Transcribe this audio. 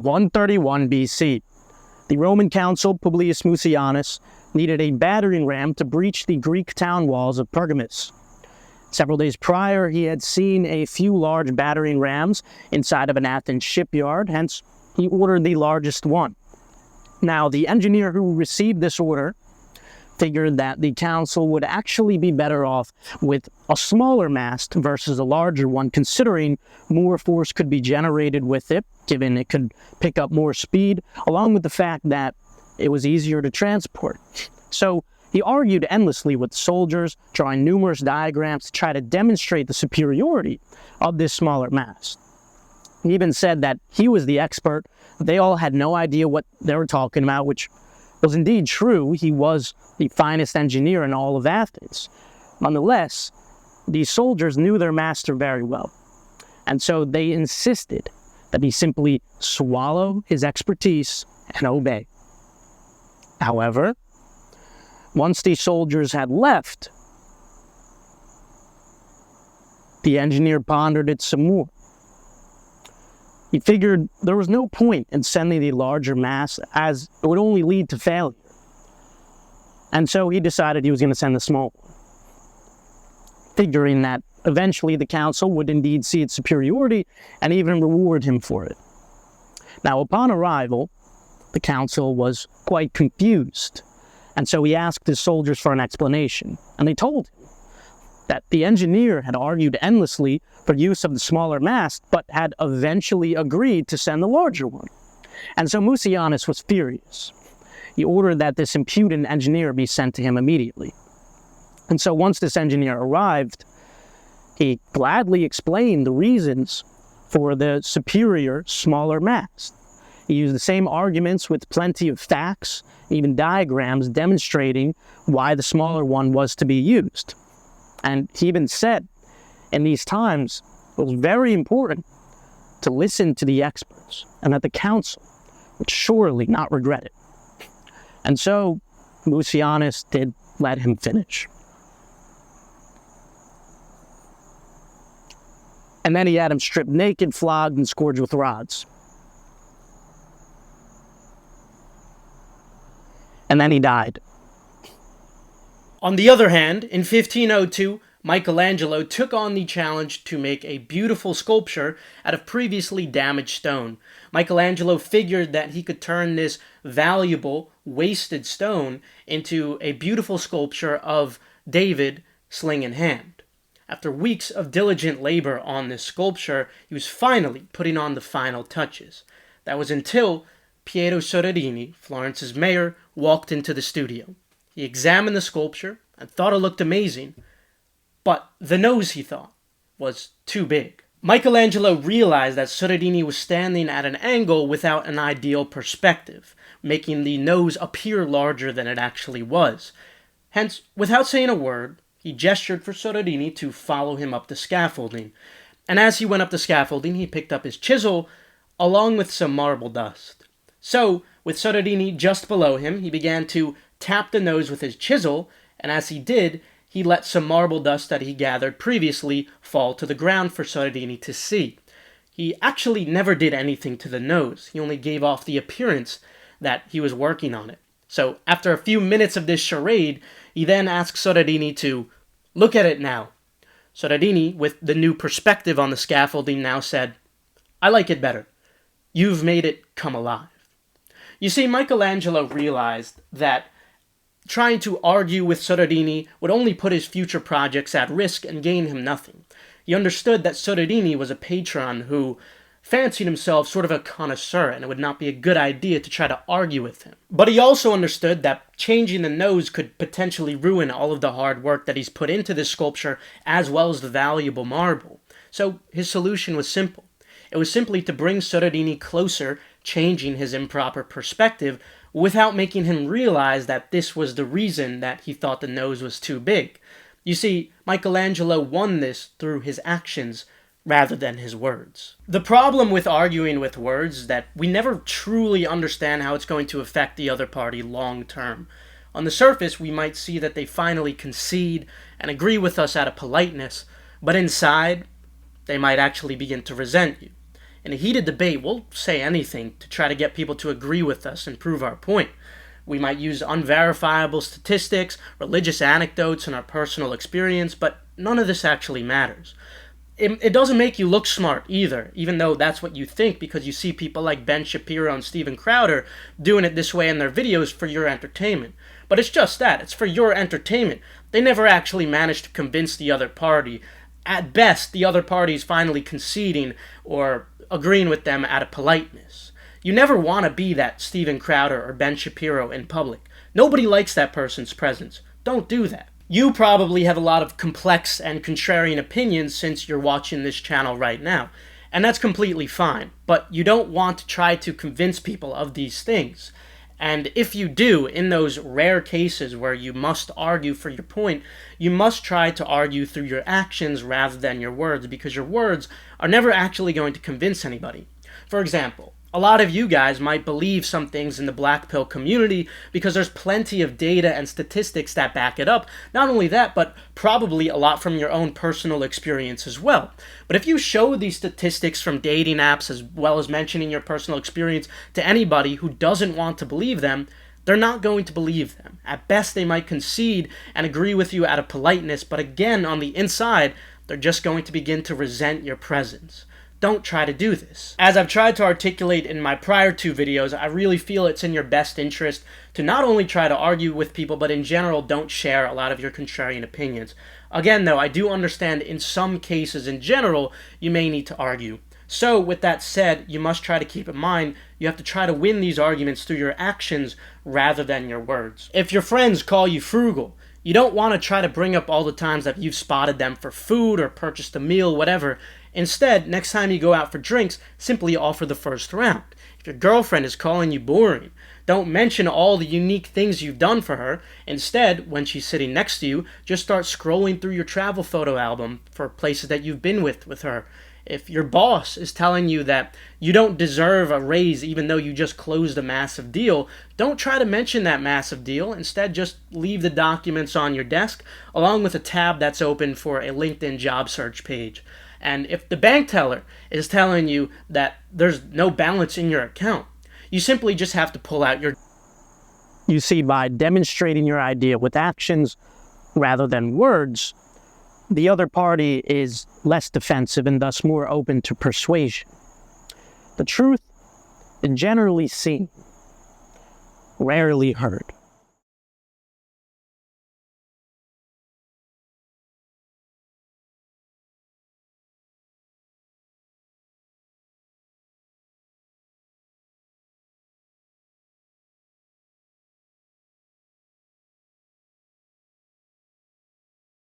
131 BC. The Roman consul Publius Mucianus needed a battering ram to breach the Greek town walls of Pergamus. Several days prior, he had seen a few large battering rams inside of an Athens shipyard, hence he ordered the largest one. Now, the engineer who received this order figured that the council would actually be better off with a smaller mast versus a larger one, considering more force could be generated with it, given it could pick up more speed, along with the fact that it was easier to transport. So he argued endlessly with the soldiers, drawing numerous diagrams to try to demonstrate the superiority of this smaller mast. He even said that he was the expert. They all had no idea what they were talking about, which was indeed true. He was the finest engineer in all of Athens. Nonetheless, these soldiers knew their master very well, and so they insisted that he simply swallow his expertise and obey. However, once these soldiers had left, the engineer pondered it some more. He figured there was no point in sending the larger mast, as it would only lead to failure. And so he decided he was going to send the small one, figuring that eventually the council would indeed see its superiority and even reward him for it. Now, upon arrival, the council was quite confused, and so he asked his soldiers for an explanation, and they told him that the engineer had argued endlessly for use of the smaller mast, but had eventually agreed to send the larger one. And so Mucianus was furious. He ordered that this impudent engineer be sent to him immediately. And so once this engineer arrived, he gladly explained the reasons for the superior, smaller mast. He used the same arguments with plenty of facts, even diagrams demonstrating why the smaller one was to be used. And he even said, in these times, it was very important to listen to the experts, and that the council would surely not regret it. And so Mucianus did let him finish. And then he had him stripped naked, flogged, and scourged with rods. And then he died. On the other hand, in 1502, Michelangelo took on the challenge to make a beautiful sculpture out of previously damaged stone. Michelangelo figured that he could turn this valuable, wasted stone into a beautiful sculpture of David, sling in hand. After weeks of diligent labor on this sculpture, he was finally putting on the final touches. That was until Piero Soderini, Florence's mayor, walked into the studio. He examined the sculpture and thought it looked amazing, but the nose, he thought, was too big. Michelangelo realized that Soderini was standing at an angle without an ideal perspective, making the nose appear larger than it actually was. Hence, without saying a word, he gestured for Soderini to follow him up the scaffolding. And as he went up the scaffolding, he picked up his chisel, along with some marble dust. So, with Soderini just below him, he began to tap the nose with his chisel, and as he did, he let some marble dust that he gathered previously fall to the ground for Soderini to see. He actually never did anything to the nose. He only gave off the appearance that he was working on it. So, after a few minutes of this charade, he then asked Soderini to look at it now. Soderini, with the new perspective on the scaffolding, now said, "I like it better. You've made it come alive." You see, Michelangelo realized that trying to argue with Soderini would only put his future projects at risk and gain him nothing. He understood that Soderini was a patron who fancied himself sort of a connoisseur, and it would not be a good idea to try to argue with him. But he also understood that changing the nose could potentially ruin all of the hard work that he's put into this sculpture, as well as the valuable marble. So his solution was simple. It was simply to bring Soderini closer, changing his improper perspective, without making him realize that this was the reason that he thought the nose was too big. You see, Michelangelo won this through his actions rather than his words. The problem with arguing with words is that we never truly understand how it's going to affect the other party long term. On the surface, we might see that they finally concede and agree with us out of politeness, but inside, they might actually begin to resent you. In a heated debate, we'll say anything to try to get people to agree with us and prove our point. We might use unverifiable statistics, religious anecdotes, and our personal experience, but none of this actually matters. It doesn't make you look smart either, even though that's what you think because you see people like Ben Shapiro and Steven Crowder doing it this way in their videos for your entertainment. But it's just that. It's for your entertainment. They never actually managed to convince the other party. At best, the other party is finally conceding or agreeing with them out of politeness. You never want to be that Steven Crowder or Ben Shapiro in public. Nobody likes that person's presence. Don't do that. You probably have a lot of complex and contrarian opinions since you're watching this channel right now, and that's completely fine, but you don't want to try to convince people of these things. And if you do, in those rare cases where you must argue for your point, you must try to argue through your actions rather than your words, because your words are never actually going to convince anybody. For example, a lot of you guys might believe some things in the black pill community because there's plenty of data and statistics that back it up. Not only that, but probably a lot from your own personal experience as well. But if you show these statistics from dating apps as well as mentioning your personal experience to anybody who doesn't want to believe them, they're not going to believe them. At best, they might concede and agree with you out of politeness, but again, on the inside, they're just going to begin to resent your presence. Don't try to do this. As I've tried to articulate in my prior two videos, I really feel it's in your best interest to not only try to argue with people, but in general don't share a lot of your contrarian opinions. Again though, I do understand in some cases in general, you may need to argue. So with that said, you must try to keep in mind, you have to try to win these arguments through your actions rather than your words. If your friends call you frugal, you don't want to try to bring up all the times that you've spotted them for food or purchased a meal, whatever. Instead, next time you go out for drinks, simply offer the first round. If your girlfriend is calling you boring, don't mention all the unique things you've done for her. Instead, when she's sitting next to you, just start scrolling through your travel photo album for places that you've been with her. If your boss is telling you that you don't deserve a raise even though you just closed a massive deal, don't try to mention that massive deal. Instead, just leave the documents on your desk along with a tab that's open for a LinkedIn job search page. And if the bank teller is telling you that there's no balance in your account, you simply just have to pull out your... You see, by demonstrating your idea with actions rather than words, the other party is less defensive and thus more open to persuasion. The truth is generally seen, rarely heard.